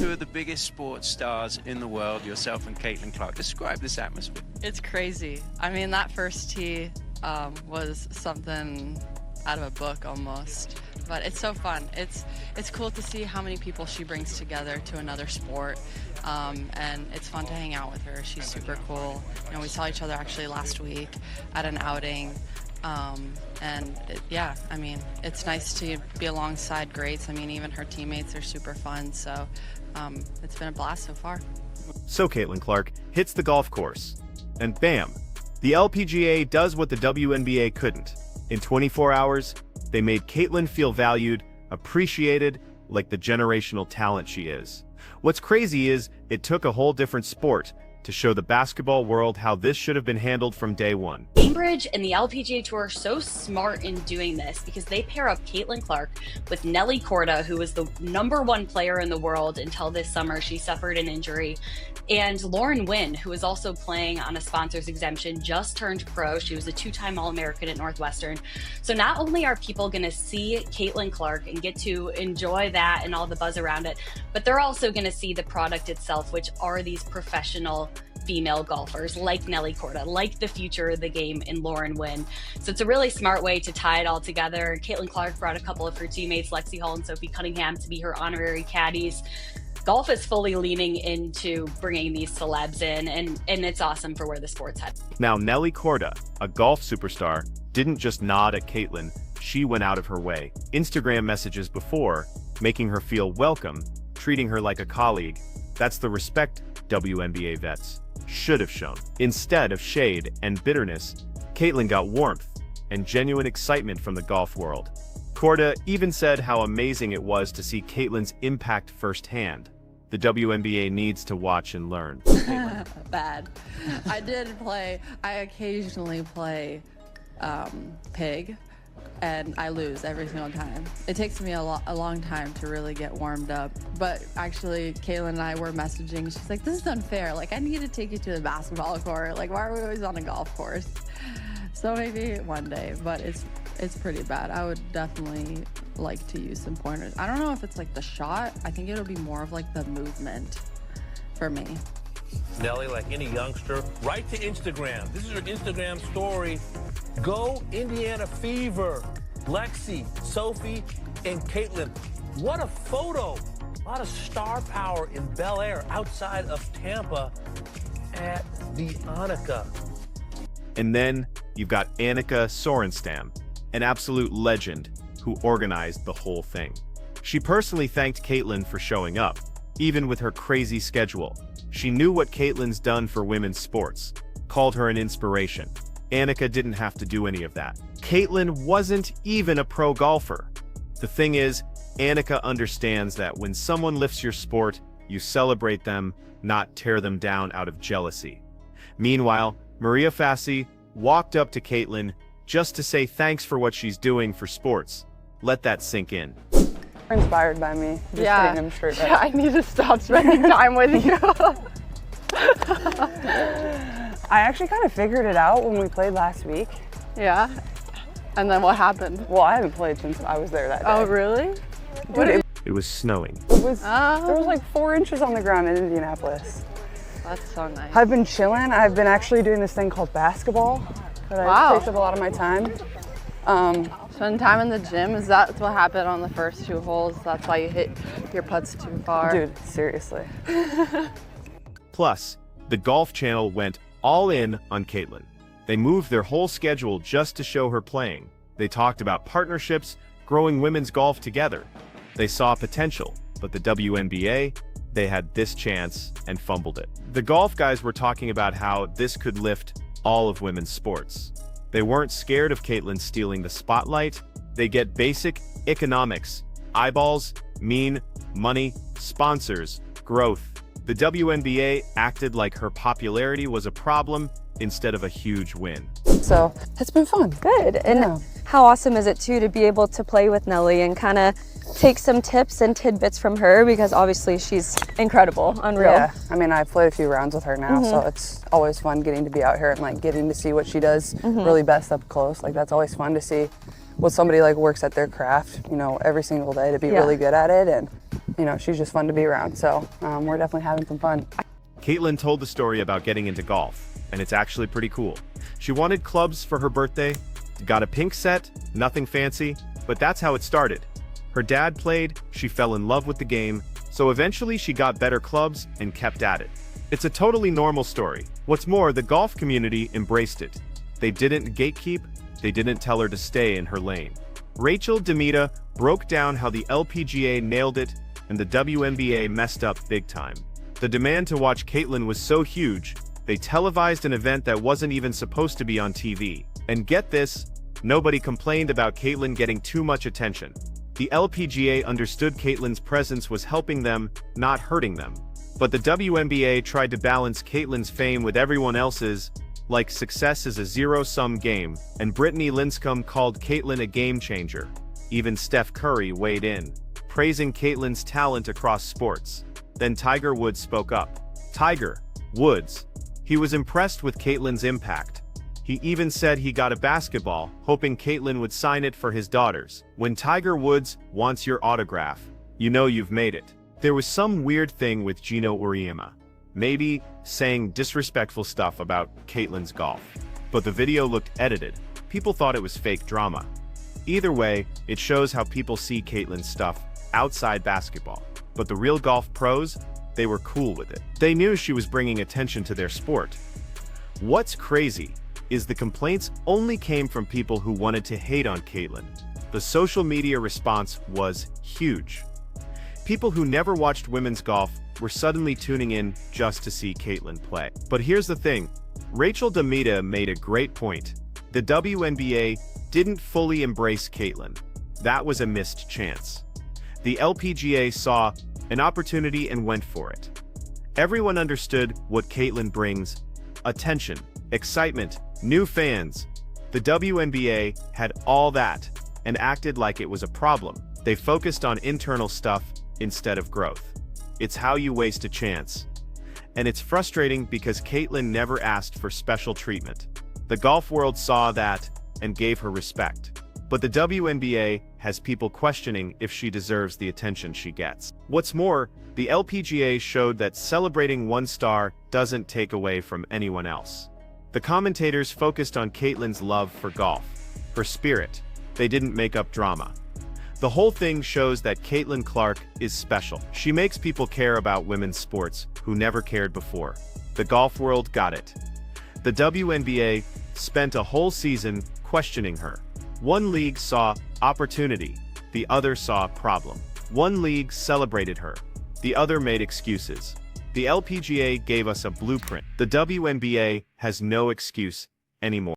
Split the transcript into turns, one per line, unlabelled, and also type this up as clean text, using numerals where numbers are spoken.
two of the biggest sports stars in the world, yourself and Caitlin Clark. Describe this atmosphere.
It's crazy. I mean, that first tee was something out of a book almost. But it's so fun. It's cool to see how many people she brings together to another sport, and it's fun to hang out with her. She's super cool. You know, we saw each other actually last week at an outing, yeah, I mean, it's nice to be alongside greats. I mean, even her teammates are super fun, so it's been a blast so far.
So Caitlin Clark hits the golf course, and bam, the LPGA does what the WNBA couldn't. In 24 hours, they made Caitlin feel valued, appreciated, like the generational talent she is. What's crazy is it took a whole different sport to show the basketball world how this should have been handled from day one.
Cambridge and the LPGA Tour are so smart in doing this because they pair up Caitlin Clark with Nelly Korda, who was the #1 player in the world until this summer. She suffered an injury. And Lauren Wynn, who is also playing on a sponsor's exemption, just turned pro. She was a 2-time All-American at Northwestern. So not only are people going to see Caitlin Clark and get to enjoy that and all the buzz around it, but they're also going to see the product itself, which are these professional female golfers like Nelly Korda, like the future of the game in Lauren Wynn. So it's a really smart way to tie it all together. Caitlin Clark brought a couple of her teammates, Lexi Hall and Sophie Cunningham, to be her honorary caddies. Golf is fully leaning into bringing these celebs in, and it's awesome for where the sport's headed.
Now, Nelly Korda, a golf superstar, didn't just nod at Caitlin, she went out of her way. Instagram messages before, making her feel welcome, treating her like a colleague. That's the respect WNBA vets should have shown. Instead of shade and bitterness, Caitlin got warmth and genuine excitement from the golf world. Korda even said how amazing it was to see Caitlin's impact firsthand. The WNBA needs to watch and learn.
Bad. I occasionally play pig, and I lose every single time. It takes me a long time to really get warmed up. But actually, Caitlin and I were messaging. She's like, this is unfair. Like, I need to take you to the basketball court. Like, why are we always on a golf course? So maybe one day, but it's pretty bad. I would definitely like to use some pointers. I don't know if it's like the shot. I think it'll be more of like the movement for me.
Nelly, like any youngster, right to Instagram. This is her Instagram story. Go Indiana Fever. Lexi, Sophie, and Caitlin. What a photo. A lot of star power in Bel Air outside of Tampa at the Annika.
And then you've got Annika Sorenstam, an absolute legend who organized the whole thing. She personally thanked Caitlin for showing up, even with her crazy schedule. She knew what Caitlin's done for women's sports, called her an inspiration. Annika didn't have to do any of that. Caitlin wasn't even a pro golfer. The thing is, Annika understands that when someone lifts your sport, you celebrate them, not tear them down out of jealousy. Meanwhile, Maria Fassi walked up to Caitlin just to say thanks for what she's doing for sports. Let that sink in.
You're inspired by me. Just
yeah,
putting them straight back.
yeah, I need to stop spending time with you.
I actually kind of figured it out when we played last week.
Yeah, and then what happened?
Well, I haven't played since I was there that day.
Oh, really?
Dude,
It was snowing.
there was like 4 inches on the ground in Indianapolis.
That's so nice.
I've been chilling. I've been actually doing this thing called basketball that takes up a lot of my time.
Spend time in the gym? Is that what happened on the first 2 holes? That's why you hit your putts too far?
Dude, seriously.
Plus, the Golf Channel went all in on Caitlin. They moved their whole schedule just to show her playing. They talked about partnerships, growing women's golf together. They saw potential, but the WNBA, they had this chance and fumbled it. The golf guys were talking about how this could lift all of women's sports. They weren't scared of Caitlin stealing the spotlight. They get basic economics: eyeballs, mean, money, sponsors, growth. The WNBA acted like her popularity was a problem instead of a huge win.
So it's been fun.
Good. And how awesome is it too to be able to play with Nelly and kind of take some tips and tidbits from her, because obviously she's incredible, unreal.
Yeah, I mean, I've played a few rounds with her now, so it's always fun getting to be out here and like getting to see what she does really best up close. Like, that's always fun to see what somebody like works at their craft, you know, every single day to be really good at it. And you know, she's just fun to be around. So we're definitely having some fun.
Caitlin told the story about getting into golf, and it's actually pretty cool. She wanted clubs for her birthday, got a pink set, nothing fancy, but that's how it started. Her dad played, she fell in love with the game, so eventually she got better clubs and kept at it. It's a totally normal story. What's more, the golf community embraced it. They didn't gatekeep, they didn't tell her to stay in her lane. Rachel Demita broke down how the LPGA nailed it and the WNBA messed up big time. The demand to watch Caitlin was so huge, they televised an event that wasn't even supposed to be on TV. And get this, nobody complained about Caitlin getting too much attention. The LPGA understood Caitlin's presence was helping them, not hurting them. But the WNBA tried to balance Caitlin's fame with everyone else's, like success is a zero-sum game, and Brittany Lincecum called Caitlin a game changer. Even Steph Curry weighed in, praising Caitlin's talent across sports. Then Tiger Woods spoke up. Tiger Woods. He was impressed with Caitlin's impact. He even said he got a basketball, hoping Caitlin would sign it for his daughters. When Tiger Woods wants your autograph, you know you've made it. There was some weird thing with Gino Uriema. Maybe saying disrespectful stuff about Caitlin's golf. But the video looked edited. People thought it was fake drama. Either way, it shows how people see Caitlin's stuff outside basketball. But the real golf pros, they were cool with it. They knew she was bringing attention to their sport. What's crazy is the complaints only came from people who wanted to hate on Caitlin. The social media response was huge. People who never watched women's golf were suddenly tuning in just to see Caitlin play. But here's the thing, Rachel Demita made a great point. The WNBA didn't fully embrace Caitlin. That was a missed chance. The LPGA saw an opportunity and went for it. Everyone understood what Caitlin brings: attention, excitement, new fans. The WNBA had all that and acted like it was a problem. They focused on internal stuff instead of growth. It's how you waste a chance. And it's frustrating because Caitlin never asked for special treatment. The golf world saw that and gave her respect. But the WNBA has people questioning if she deserves the attention she gets. What's more, the LPGA showed that celebrating one star doesn't take away from anyone else. The commentators focused on Caitlin's love for golf, her spirit. They didn't make up drama. The whole thing shows that Caitlin Clark is special. She makes people care about women's sports who never cared before. The golf world got it. The WNBA spent a whole season questioning her. One league saw opportunity, the other saw problem. One league celebrated her, the other made excuses. The LPGA gave us a blueprint. The WNBA has no excuse anymore.